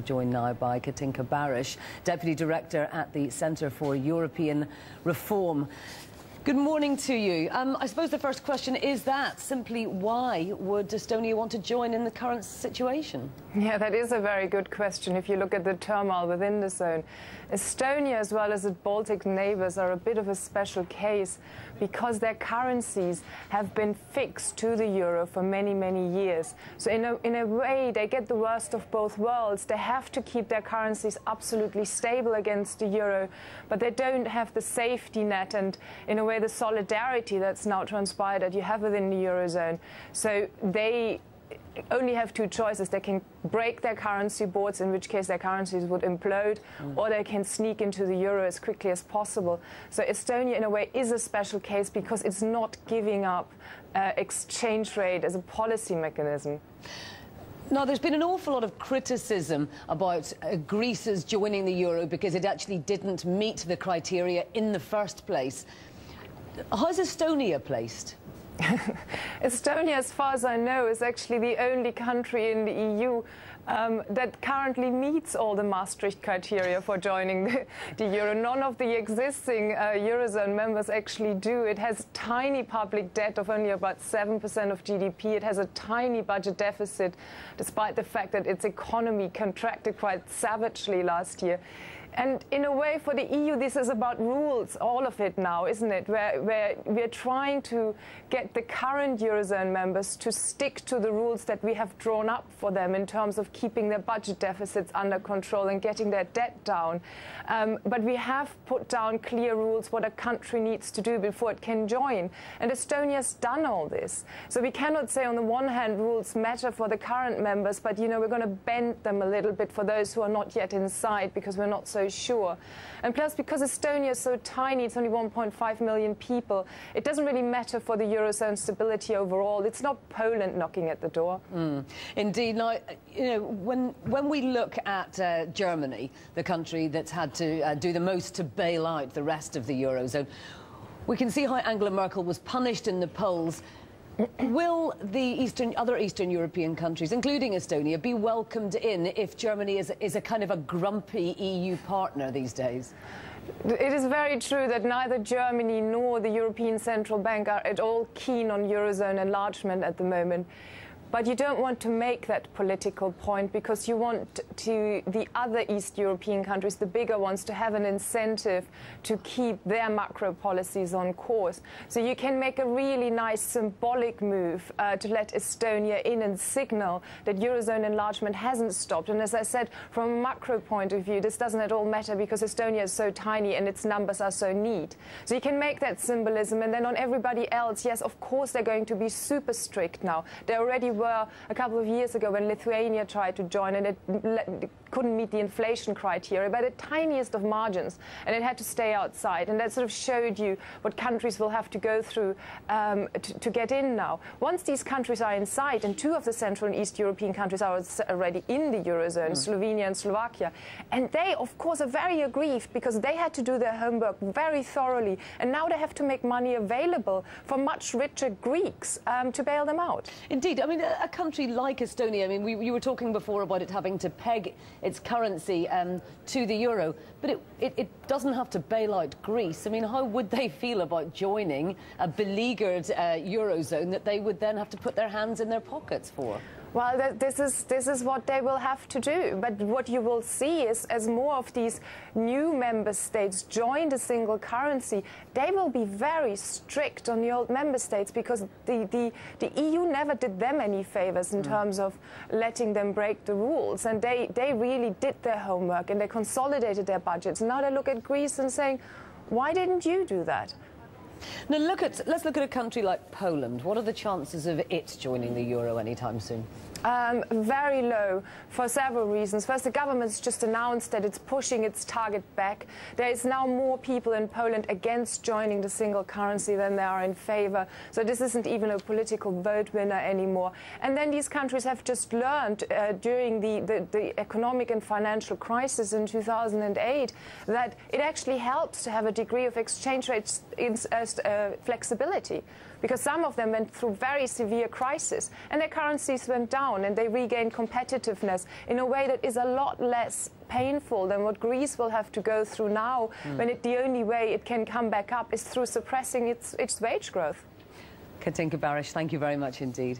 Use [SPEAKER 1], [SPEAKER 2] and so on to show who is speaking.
[SPEAKER 1] Joined now by Katinka Barysch, Deputy Director at the Centre for European Reform. Good morning to you. I suppose the first question is that simply why would Estonia want to join in the current situation?
[SPEAKER 2] Yeah, that is a very good question if you look at the turmoil within the zone. Estonia, as well as its Baltic neighbours, are a bit of a special case because their currencies have been fixed to the euro for many, many years. So in a way, they get the worst of both worlds. They have to keep their currencies absolutely stable against the euro, but they don't have the safety net and, in a way, the solidarity that's now transpired that you have within the eurozone. So they only have two choices. They can break their currency boards, in which case their currencies would implode, or they can sneak into the euro as quickly as possible. So Estonia, in a way, is a special case because it's not giving up exchange rate as a policy mechanism.
[SPEAKER 1] Now, there's been an awful lot of criticism about Greece's joining the euro because it actually didn't meet the criteria in the first place. How's Estonia placed?
[SPEAKER 2] Estonia, as far as I know, is actually the only country in the EU that currently meets all the Maastricht criteria for joining the euro. None of the existing eurozone members actually do. It has tiny public debt of only about 7% of GDP. It has a tiny budget deficit, despite the fact that its economy contracted quite savagely last year. And in a way, for the EU, this is about rules, all of it now, isn't it? Where we're trying to get the current Eurozone members to stick to the rules that we have drawn up for them in terms of keeping their budget deficits under control and getting their debt down. But we have put down clear rules what a country needs to do before it can join. And Estonia's done all this. So we cannot say, on the one hand, rules matter for the current members, but, you know, we're going to bend them a little bit for those who are not yet inside because we're not so sure. And plus, because Estonia is so tiny, it's only 1.5 million people, it doesn't really matter for the Eurozone stability overall. It's not Poland knocking at the door.
[SPEAKER 1] Indeed. Now, you know, when we look at Germany, the country that's had to do the most to bail out the rest of the Eurozone, we can see how Angela Merkel was punished in the polls. Will the other Eastern European countries, including Estonia, be welcomed in if Germany is a kind of a grumpy EU partner these days?
[SPEAKER 2] It is very true that neither Germany nor the European Central Bank are at all keen on Eurozone enlargement at the moment. But you don't want to make that political point because you want the other East European countries, the bigger ones, to have an incentive to keep their macro policies on course. So you can make a really nice symbolic move to let Estonia in and signal that Eurozone enlargement hasn't stopped. And as I said, from a macro point of view, this doesn't at all matter because Estonia is so tiny and its numbers are so neat. So you can make that symbolism, and then on everybody else, yes, of course they're going to be super strict now. They already were a couple of years ago when Lithuania tried to join, and it couldn't meet the inflation criteria by the tiniest of margins, and it had to stay outside. And that sort of showed you what countries will have to go through to get in now. Once these countries are inside, and two of the Central and East European countries are already in the Eurozone, Slovenia and Slovakia, and they, of course, are very aggrieved because they had to do their homework very thoroughly, and now they have to make money available for much richer Greeks to bail them out.
[SPEAKER 1] Indeed. I mean, a country like Estonia, I mean, you were talking before about it having to peg its currency to the euro, but it doesn't have to bail out Greece. I mean, how would they feel about joining a beleaguered eurozone that they would then have to put their hands in their pockets for?
[SPEAKER 2] Well, this is what they will have to do. But what you will see is, as more of these new member states join the single currency, they will be very strict on the old member states because the EU never did them any favors in terms of letting them break the rules. And they really did their homework and they consolidated their budgets. Now they look at Greece and saying, why didn't you do that?
[SPEAKER 1] Now, let's look at a country like Poland. What are the chances of it joining the euro anytime soon?
[SPEAKER 2] Very low for several reasons. First, the government's just announced that it's pushing its target back. There is now more people in Poland against joining the single currency than there are in favor. So this isn't even a political vote winner anymore. And then these countries have just learned during the economic and financial crisis in 2008 that it actually helps to have a degree of exchange rate flexibility. because some of them went through very severe crisis and their currencies went down and they regained competitiveness in a way that is a lot less painful than what Greece will have to go through now, when the only way it can come back up is through suppressing its wage growth.
[SPEAKER 1] Katinka Barysch, thank you very much indeed.